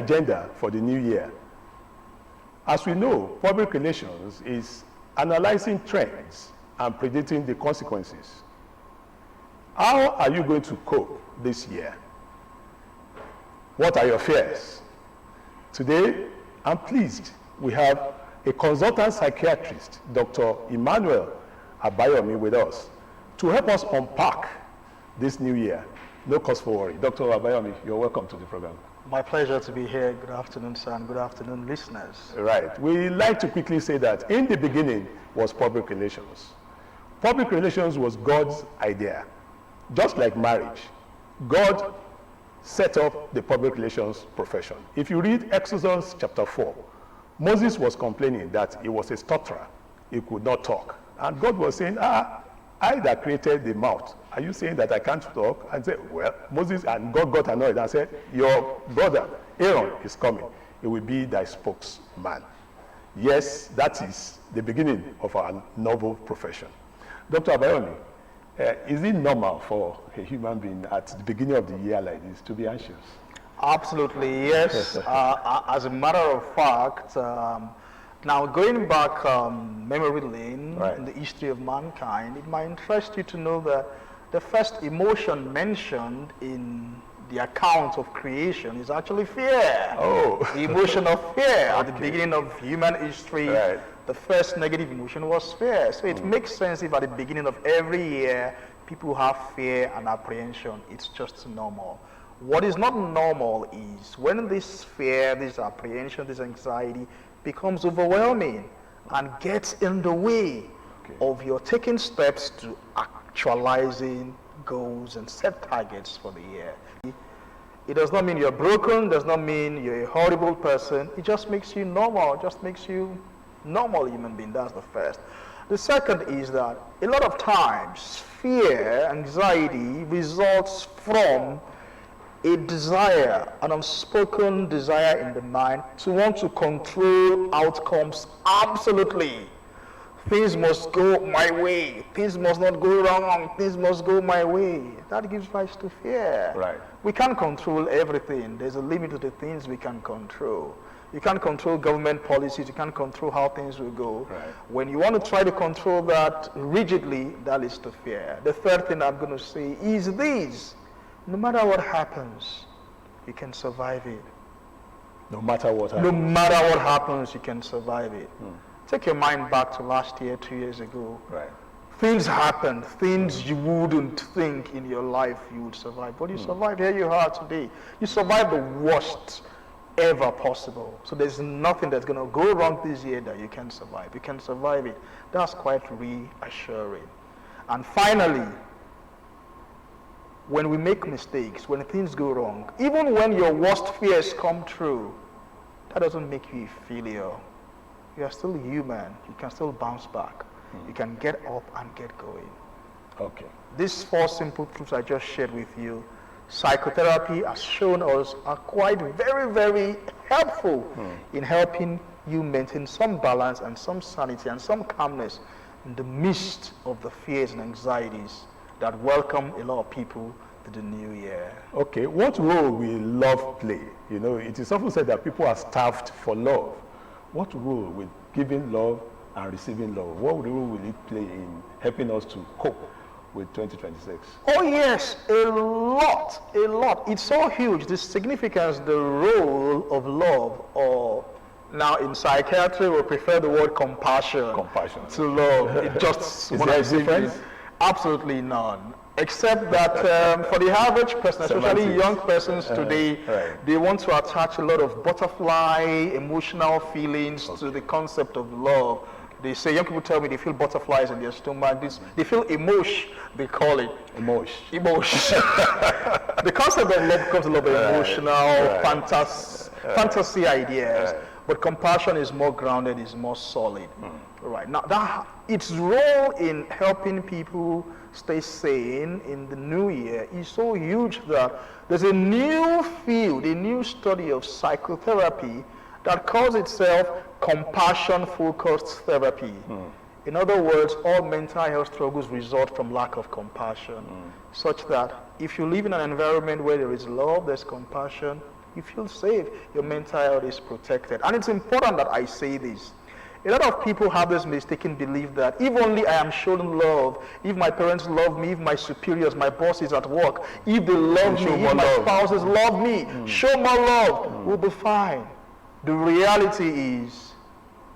agenda for the new year. As we know, public relations is analyzing trends and predicting the consequences. How are you going to cope this year? What are your fears? Today, I'm pleased we have a consultant psychiatrist, Dr. Emmanuel Abeokuta, with us to help us unpack this new year. No cause for worry. Dr. Abeokuta, you're welcome to the program. My pleasure to be here. Good afternoon, sir, and good afternoon, listeners. Right. We like to quickly say that in the beginning was public relations. Public relations was God's idea. Just like marriage, God set up the public relations profession. If you read Exodus chapter 4, Moses was complaining that he was a stutterer. He could not talk. And God was saying, I that created the mouth. Are you saying that I can't talk? And said, well, Moses, and God got annoyed and said, your brother Aaron is coming. He will be thy spokesman. Yes, that is the beginning of our noble profession. Dr. Abeokuta, is it normal for a human being at the beginning of the year like this to be anxious? Absolutely, yes. As a matter of fact, now going back memory lane in the history of mankind, it might interest you to know that the first emotion mentioned in the account of creation is actually fear. Oh. The emotion of fear. At the beginning of human history, the first negative emotion was fear. So it makes sense if at the beginning of every year, people have fear and apprehension. It's just normal. What is not normal is when this fear, this apprehension, this anxiety becomes overwhelming and gets in the way of your taking steps to actualizing goals and set targets for the year. It does not mean you're broken, does not mean you're a horrible person. It just makes you normal, just makes you normal human being. That's the first. The second is that a lot of times fear, anxiety results from a desire, an unspoken desire in the mind to want to control outcomes absolutely. Things must go my way. Things must not go wrong. Things must go my way. That gives rise to fear. Right. We can't control everything. There's a limit to the things we can control. You can't control government policies. You can't control how things will go. Right. When you want to try to control that rigidly, that leads to fear. The third thing I'm going to say is this. No matter what happens, you can survive it. No matter what happens. No matter what happens, you can survive it. Take your mind back to last year, 2 years ago. Right. Things happened, things you wouldn't think in your life you would survive. But you survived. Here you are today. You survived the worst ever possible. So there's nothing that's going to go wrong this year that you can survive. You can survive it. That's quite reassuring. And finally, when we make mistakes, when things go wrong, even when your worst fears come true, that doesn't make you a failure. You are still human. You can still bounce back. You can get up and get going. Okay. These four simple truths I just shared with you, psychotherapy has shown us are quite very, very helpful in helping you maintain some balance and some sanity and some calmness in the midst of the fears and anxieties that welcome a lot of people to the new year. Okay, what role will love play? You know, it is often said that people are starved for love. What role will giving love and receiving love, what role will it play in helping us to cope with 2026? Oh yes, a lot. It's so huge, the significance, the role of love, or now in psychiatry we prefer the word compassion. Compassion. To love. It just is there a difference? Absolutely none. Except that for the average person, especially young persons today, they want to attach a lot of butterfly, emotional feelings to the concept of love. They say, young people tell me they feel butterflies in their stomach. They feel emotion, they call it. Emotion. The concept of love becomes a little bit emotional, fantasy ideas. But compassion is more grounded, is more solid. Right. Now, its role in helping people stay sane in the new year is so huge that there's a new field, a new study of psychotherapy that calls itself compassion-focused therapy. In other words, all mental health struggles result from lack of compassion, such that if you live in an environment where there is love, there's compassion, You feel safe. Your mental health is protected. And it's important that I say this. A lot of people have this mistaken belief that if only I am shown love, if my parents love me, if my superiors, my bosses at work, if they love me, if my spouses love me, show more love, we'll be fine. The reality is,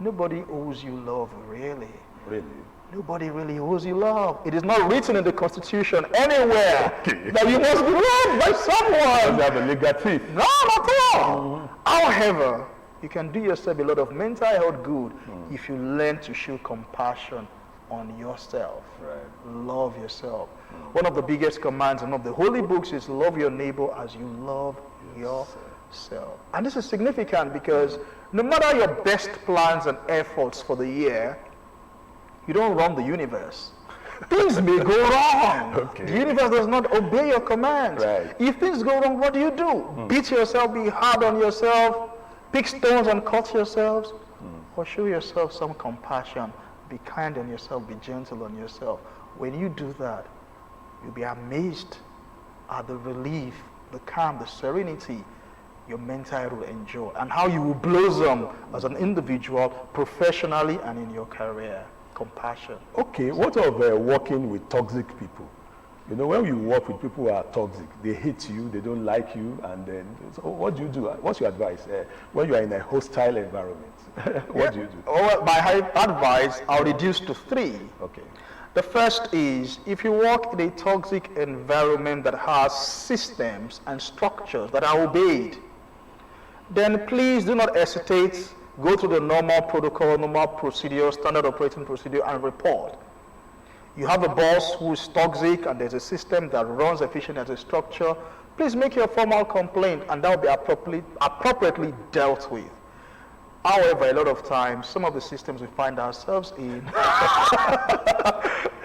nobody owes you love, really. Really? Nobody really owes you love. It is not written in the Constitution anywhere that you must be loved by someone. Doesn't have a legal thief. No, not at all. However, you can do yourself a lot of mental health good if you learn to show compassion on yourself. Right. Love yourself. One of the biggest commands in one of the holy books is love your neighbor as you love yourself. And this is significant because no matter your best plans and efforts for the year, you don't run the universe. Things may go wrong. Okay. The universe does not obey your commands. Right. If things go wrong, what do? Beat yourself, be hard on yourself, pick stones and cut yourselves, or show yourself some compassion. Be kind on yourself, be gentle on yourself. When you do that, you'll be amazed at the relief, the calm, the serenity your mental health will enjoy, and how you will blossom as an individual, professionally, and in your career. Compassion. Okay, what of working with toxic people? You know, when you work with people who are toxic, they hate you, they don't like you, and then, so what do you do? What's your advice when you are in a hostile environment? What do you do? Well, my advice, I'll reduce to 3. Okay. The first is, if you work in a toxic environment that has systems and structures that are obeyed, then please do not hesitate. Go through the normal protocol, normal procedure, standard operating procedure, and report. You have a boss who is toxic and there's a system that runs efficient as a structure. Please make your formal complaint and that will be appropriately dealt with. However, a lot of times, some of the systems we find ourselves in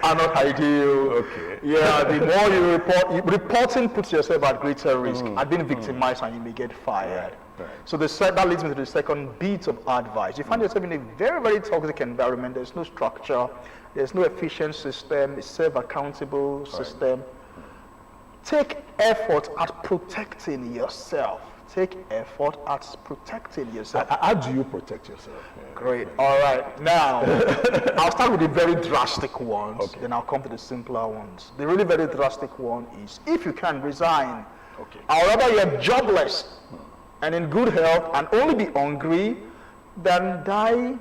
are not ideal. Okay. Yeah, the more you report, reporting puts yourself at greater risk at being victimized, and you may get fired. Right. So that leads me to the second bit of advice. You find yourself in a very, very toxic environment. There's no structure. There's no efficient system. It's self-accountable system. Take effort at protecting yourself. Take effort at protecting yourself. How do you protect yourself? Great. All right. Now, I'll start with the very drastic ones. Okay. Then I'll come to the simpler ones. The really very drastic one is, if you can, resign. Okay. Or rather, you're jobless and in good health and only be hungry than die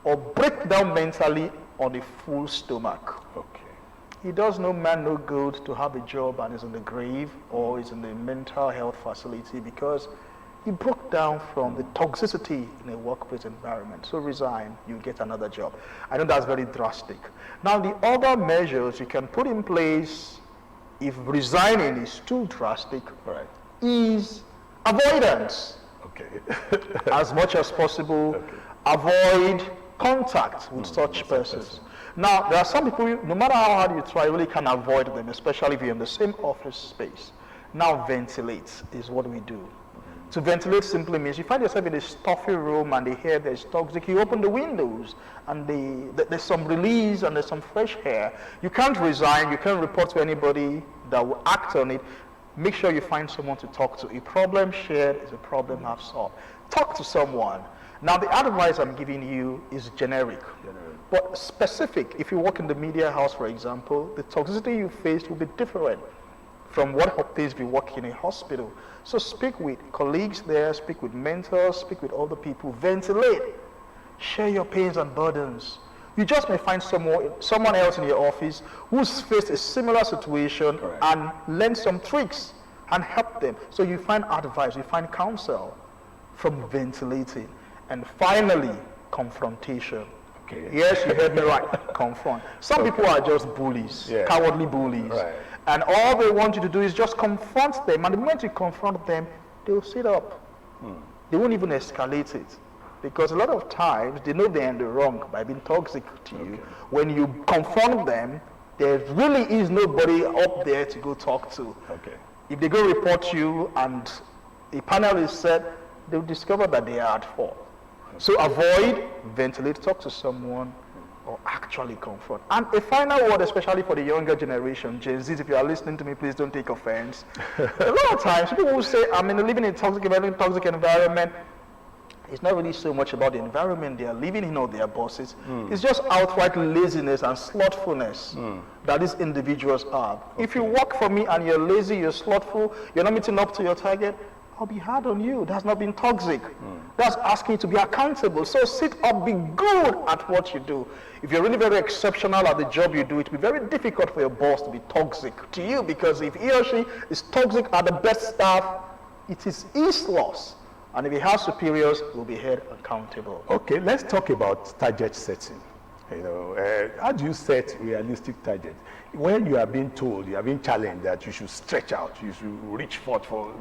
or break down mentally on a full stomach. Okay. It does no man no good to have a job and is in the grave or is in the mental health facility because he broke down from the toxicity in a workplace environment. So resign, you get another job. I know that's very drastic. Now the other measures you can put in place if resigning is too drastic, is avoidance. Okay. As much as possible, avoid contact with such persons. Now, there are some people, no matter how hard you try, you really can avoid them, especially if you're in the same office space. Now, ventilate is what we do. To ventilate simply means you find yourself in a stuffy room and the air there is toxic. You open the windows and there's some release and there's some fresh air. You can't resign. You can't report to anybody that will act on it. Make sure you find someone to talk to. A problem shared is a problem half solved. Talk to someone. Now, the advice I'm giving you is generic, but specific. If you work in the media house, for example, the toxicity you faced will be different from what happens if you work in a hospital. So speak with colleagues there, speak with mentors, speak with other people, ventilate, share your pains and burdens. You just may find someone else in your office who's faced a similar situation and learn some tricks and help them. So you find advice, you find counsel from ventilating. And finally, confrontation. Okay. Yes, you heard me right. Confront. Some people are just bullies, cowardly bullies. And all they want you to do is just confront them. And the moment you confront them, they'll sit up. They won't even escalate it. Because a lot of times, they know they're in the wrong by being toxic to you. When you confront them, there really is nobody up there to go talk to. If they go report you and a panel is set, they'll discover that they are at fault. So avoid, ventilate, talk to someone, or actually confront. And a final word, especially for the younger generation, Gen Zs, if you are listening to me, please don't take offense. A lot of times, people will say, I'm living in a toxic environment. It's not really so much about the environment they are living in or their bosses. It's just outright laziness and slothfulness that these individuals have. If you work for me and you're lazy, you're slothful, you're not meeting up to your target, I'll be hard on you. That's not being toxic. That's asking you to be accountable. So sit up, be good at what you do. If you're really very exceptional at the job you do, it will be very difficult for your boss to be toxic to you, because if he or she is toxic at the best staff, it is his loss. And if he has superiors, he will be held accountable. Okay, let's talk about target setting. How do you set realistic targets? When you are being told, you are being challenged that you should stretch out, you should reach forth for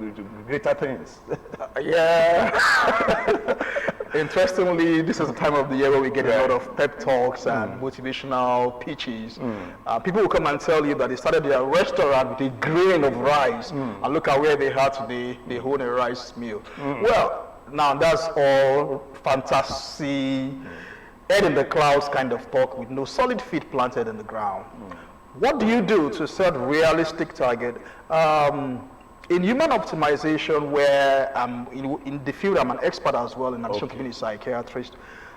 greater things. Yeah. Interestingly, this is the time of the year where we get a lot of pep talks and motivational pitches. People will come and tell you that they started their restaurant with a grain of rice, and look at where they are today. They own a rice mill. Well, now that's all fantasy, head in the clouds kind of talk with no solid feet planted in the ground. What do you do to set realistic target? In human optimization, where in the field I'm an expert as well, in addition to being a psychiatrist,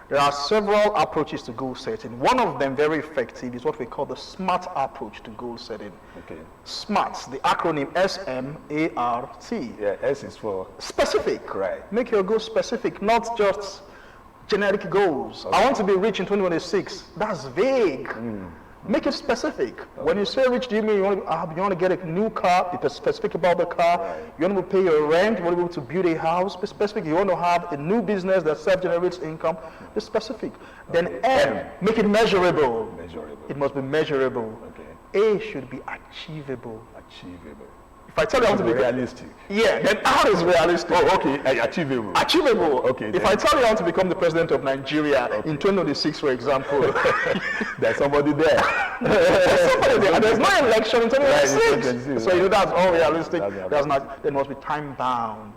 there are several approaches to goal setting. One of them, very effective, is what we call the SMART approach to goal setting. SMART, the acronym S-M-A-R-T. Yeah, S is for specific. Right. Make your goals specific, not just generic goals. I want to be rich in 2026. That's vague. Make it specific. When you say rich, do you mean you want to get a new car? Be specific about the car. You want to pay your rent. You want to be able to build a house. Be specific. You want to have a new business that self-generates income. Be specific. Then M, make it measurable. It must be measurable. A should be achievable. If I tell you I want to be realistic. Yeah, then R is realistic. Oh, okay. Achievable. Achievable. Okay. If I tell you I want to become the president of Nigeria in 2026, for example, there's somebody there. And there's no election in 2026. So that's all realistic. That's not. There must be time bound.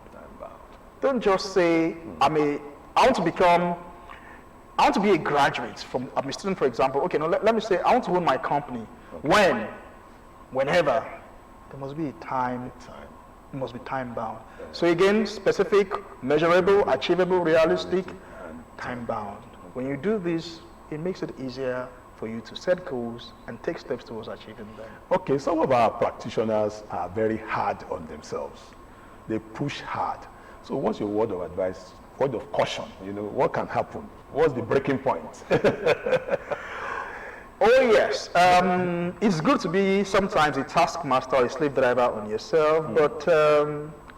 Don't just say I want to be a graduate from. I'm a student, for example. Okay, now let me say I want to own my company. Whenever. There must be a time. It must be time bound. So again, specific, measurable, achievable, realistic, time bound. When you do this, it makes it easier for you to set goals and take steps towards achieving them. Okay, some of our practitioners are very hard on themselves. They push hard. So what's your word of advice, word of caution? What can happen? What's the breaking point? Oh yes, it's good to be sometimes a taskmaster or a slave driver on yourself, but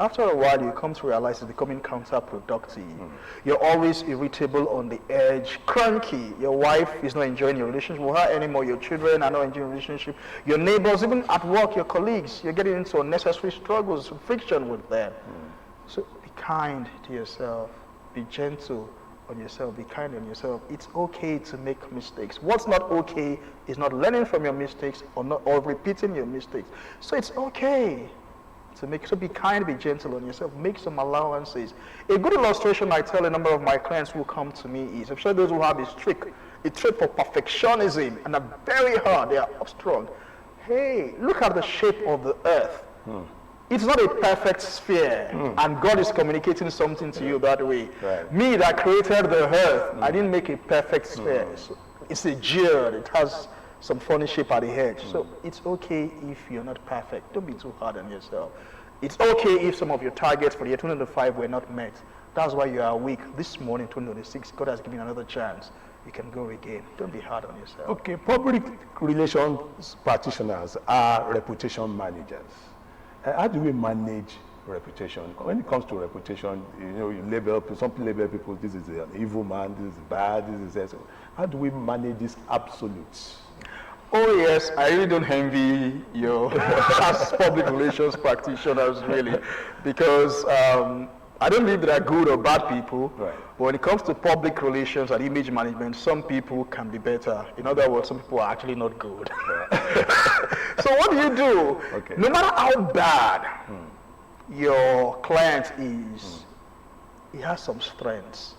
after a while you come to realize it's becoming counterproductive. You're always irritable, on the edge, cranky. Your wife is not enjoying your relationship with her anymore. Your children are not enjoying your relationship. Your neighbors, even at work, your colleagues, you're getting into unnecessary struggles, friction with them. So be kind to yourself, be gentle on yourself, be kind on yourself. It's okay to make mistakes. What's not okay is not learning from your mistakes or repeating your mistakes. So it's okay to make, so be kind, be gentle on yourself, make some allowances. A good illustration I tell a number of my clients who come to me is, I'm sure those who have a trait for perfectionism and are very hard, they are strong. Hey, look at the shape of the earth. It's not a perfect sphere, and God is communicating something to you that way. Me that created the earth, I didn't make a perfect sphere. So it's a geode, it has some funny shape at the edge. So it's okay if you're not perfect. Don't be too hard on yourself. It's okay if some of your targets for the year 2005 were not met. That's why you are weak. This morning, 2006, God has given you another chance. You can go again. Don't be hard on yourself. Okay, public relations practitioners are reputation managers. How do we manage reputation? When it comes to reputation, you label people, this is an evil man, this is bad, this is that. So how do we manage these absolutes? Oh yes, I really don't envy you as public relations practitioners, really, because I don't believe there are good or bad people. But when it comes to public relations and image management, some people can be better. In other words, some people are actually not good. So what do you do? No matter how bad your client is, he has some strengths.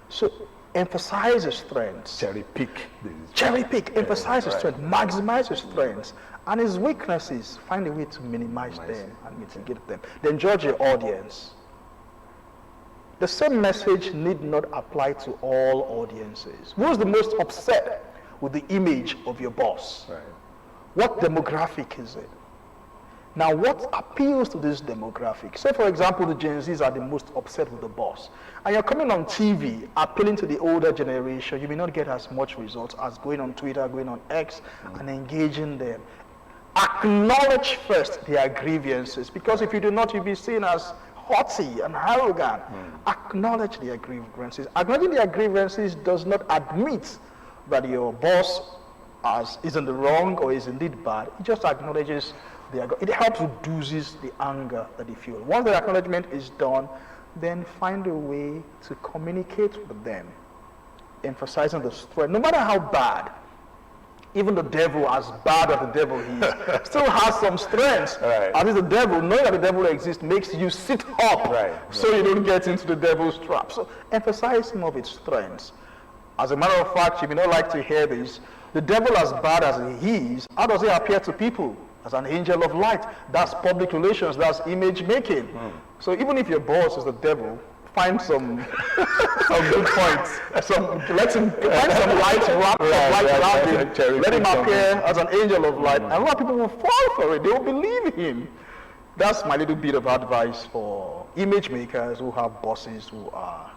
So emphasize his strengths. Cherry pick. Emphasize his strengths, maximize his strengths. And his weaknesses, find a way to minimize them and mitigate them. Then judge your audience. The same message need not apply to all audiences. Who's the most upset with the image of your boss? Right. What demographic is it? Now, what appeals to this demographic? Say, for example, the Gen Zs are the most upset with the boss. And you're coming on TV, appealing to the older generation. You may not get as much results as going on Twitter, going on X, and engaging them. Acknowledge first their grievances, because if you do not, you'll be seen as haughty and arrogant. Acknowledge their grievances. Acknowledging their grievances does not admit that your boss is in the wrong or is indeed bad. It just acknowledges it helps reduces the anger that they feel. Once the acknowledgement is done, then find a way to communicate with them, emphasizing the strength. No matter how bad, even the devil, as bad as the devil is, still has some strengths. Right. At least the devil, knowing that the devil exists, makes you sit up so you don't get into the devil's trap. So emphasize some of its strengths. As a matter of fact, you may not like to hear this, the devil, as bad as he is, how does he appear to people? As an angel of light. That's public relations, that's image making. So even if your boss is the devil, find some good points. Find some light wrap around him. Let him appear as an angel of light. And a lot of people will fall for it. They will believe him. That's my little bit of advice for image makers who have bosses who are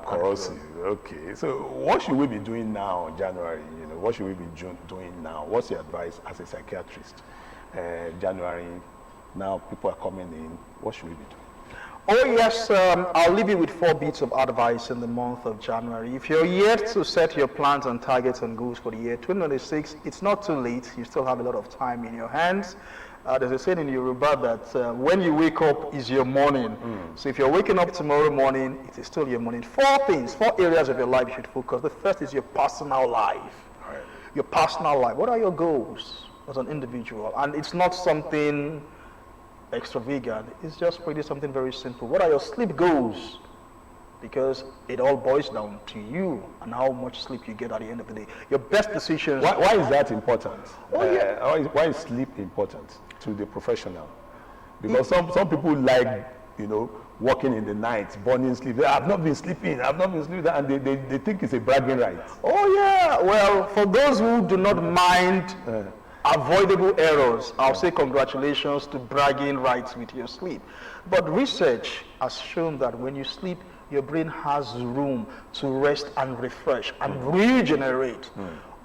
corrosive. Okay. So what should we be doing now in January? What should we be doing now? What's your advice as a psychiatrist? January, now people are coming in. What should we be doing? Oh yes, I'll leave you with 4 bits of advice in the month of January. If you're yet to set your plans and targets and goals for the year 2026, it's not too late. You still have a lot of time in your hands. There's a saying in Yoruba that when you wake up is your morning. So if you're waking up tomorrow morning, it is still your morning. 4 areas of your life you should focus. The first is your personal life. Right. Your personal life. What are your goals as an individual? And it's not something extravagant. It's just pretty something very simple. What are your sleep goals? Because it all boils down to you and how much sleep you get at the end of the day. Your best decisions. Why is that important? Oh, why is sleep important to the professional? Because some people like, working in the night, burning sleep. I've not been sleeping, and they think it's a bragging right. Oh yeah, well, for those who do not mind avoidable errors, I'll say congratulations to bragging rights with your sleep. But research has shown that when you sleep, your brain has room to rest and refresh and regenerate.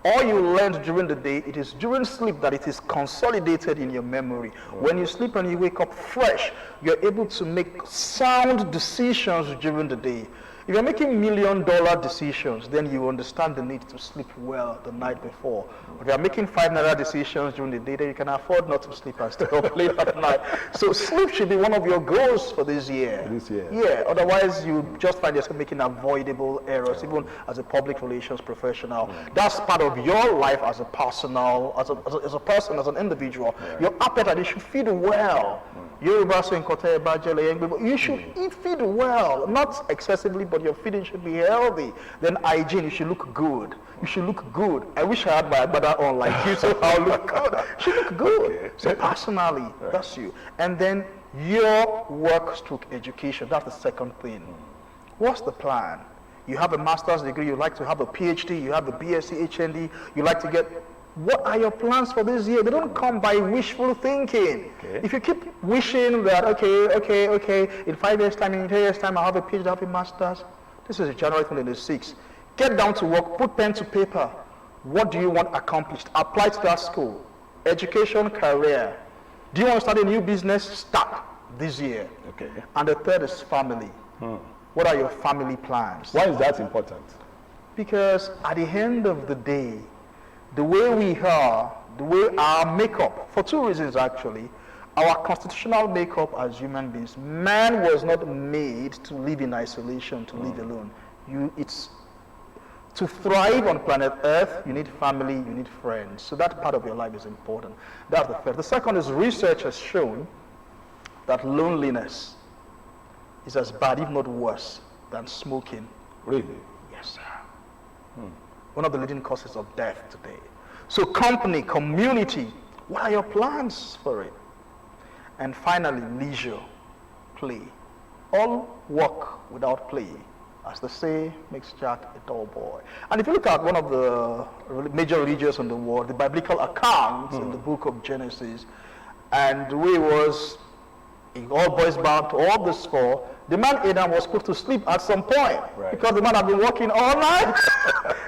All you learned during the day, it is during sleep that it is consolidated in your memory. When you sleep and you wake up fresh, you're able to make sound decisions during the day. If you're making $1 million decisions, then you understand the need to sleep well the night before. If you're making ~5 decisions during the day, then you can afford not to sleep and stay up late at night. So sleep should be one of your goals for this year. Yeah, otherwise you just find yourself making avoidable errors, even as a public relations professional. That's part of your life as a personal, as a person, as an individual. Your appetite, you should feed well. You should feed well, not excessively, but your feeding should be healthy. Then hygiene, you should look good. I wish I had my brother on like you, so I'll look good. You should look good. Okay. So personally, that's you. And then your work/education, that's the second thing. What's the plan? You have a master's degree, you like to have a PhD, you have a BSc, HND, you like to get. What are your plans for this year? They don't come by wishful thinking. Okay. If you keep wishing that, okay, in 5 years' time, in 10 years' time, I'll have a PhD, I'll have a master's. This is January 2026. Get down to work, put pen to paper. What do you want accomplished? Apply to that school. Education, career. Do you want to start a new business? Start this year. Okay. And the third is family. What are your family plans? Why is that important? Because at the end of the day, the way we are, the way our makeup, for 2 reasons actually, our constitutional makeup as human beings, man was not made to live in isolation, to live alone. It's to thrive on planet Earth, you need family, you need friends. So that part of your life is important. That's the first. The second is research has shown that loneliness is as bad, if not worse, than smoking. Really? Yes, sir. One of the leading causes of death today. So company, community, what are your plans for it? And finally, leisure, play. All work without play, as they say, makes Jack a dull boy. And if you look at one of the major religions in the world, the biblical account in the book of Genesis, and the way it was, it all boils back to all this for, the man Adam was put to sleep at some point, because the man had been working all night.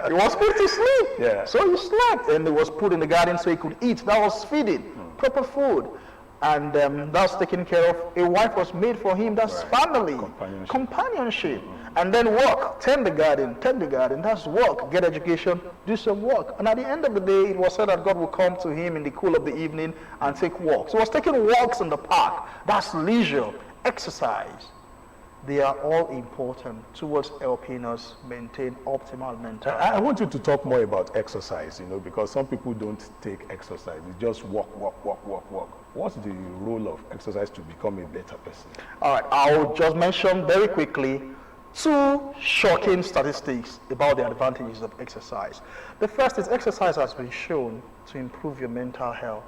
He was put to sleep. Yeah. So he slept, and he was put in the garden so he could eat. That was feeding, proper food. And that's taken care of. A wife was made for him. That's family, companionship. And then work, tend the garden. That's work. Get education, do some work. And at the end of the day, it was said that God will come to him in the cool of the evening and take walks. He was taking walks in the park. That's leisure, exercise. They are all important towards helping us maintain optimal mental health. I want you to talk more about exercise, because some people don't take exercise. They just walk. What's the role of exercise to become a better person? All right, I'll just mention very quickly 2 shocking statistics about the advantages of exercise. The first is exercise has been shown to improve your mental health.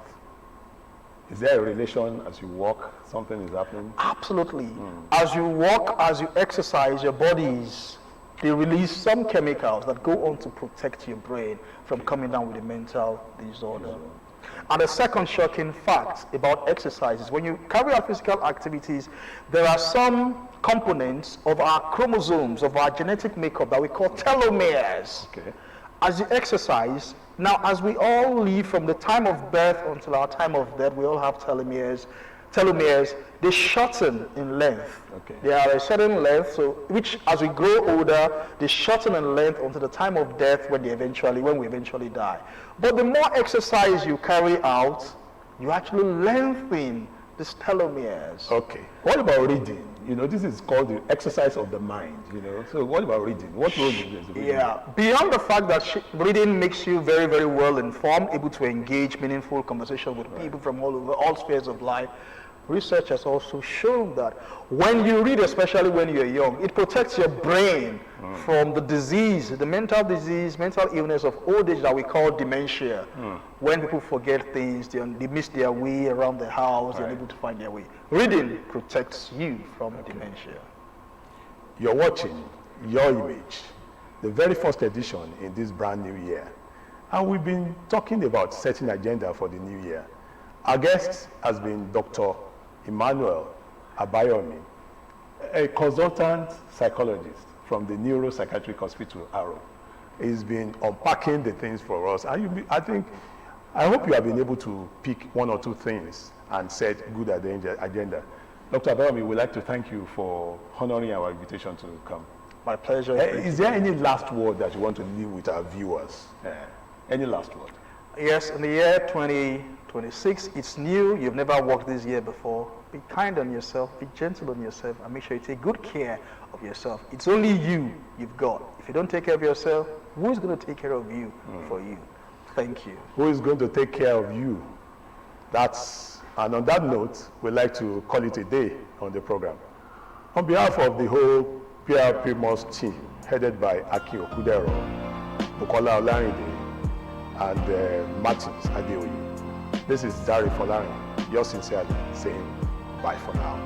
Is there a relation as you walk, something is happening? Absolutely. As you walk, as you exercise, your bodies, they release some chemicals that go on to protect your brain from coming down with a mental disorder. And the second shocking fact about exercise is when you carry out physical activities, there are some components of our chromosomes, of our genetic makeup that we call telomeres. Okay. As you exercise, now as we all live from the time of birth until our time of death, we all have telomeres. Telomeres, they shorten in length. Okay. They are a certain length, so which as we grow older, they shorten in length until the time of death when we eventually die. But the more exercise you carry out, you actually lengthen these telomeres. Okay. What about reading? This is called the exercise of the mind, So what about reading? What role does reading? Yeah. Beyond the fact that reading makes you very, very well informed, able to engage meaningful conversation with people from all over, all spheres of life, research has also shown that when you read, especially when you're young, it protects your brain from the disease, the mental illness of old age that we call dementia. When people forget things, they miss their way around the house, they're able to find their way. Reading protects you from dementia. You're watching Your Image, the very first edition in this brand new year. And we've been talking about setting agenda for the new year. Our guest has been Dr. Emmanuel Abeokuta, a consultant psychologist from the Neuropsychiatric Hospital, Arrow. He's been unpacking the things for us. And I hope you have been able to pick 1 or 2 things and set good agenda. Dr. Abeokuta, we'd like to thank you for honoring our invitation to come. My pleasure. Is there any last word that you want to leave with our viewers? Any last word? Yes, in the year 2026, it's new. You've never worked this year before. Be kind on yourself, be gentle on yourself, and make sure you take good care of yourself. It's only you've got. If you don't take care of yourself, who is going to take care of you for you? Thank you. Who is going to take care of you? And on that note, we'd like to call it a day on the program. On behalf of the whole PR Primus team, headed by Abeokuta, Bukola Olarinde, and Martins Adeoye, this is Dari Folarin, yours sincerely, saying bye for now.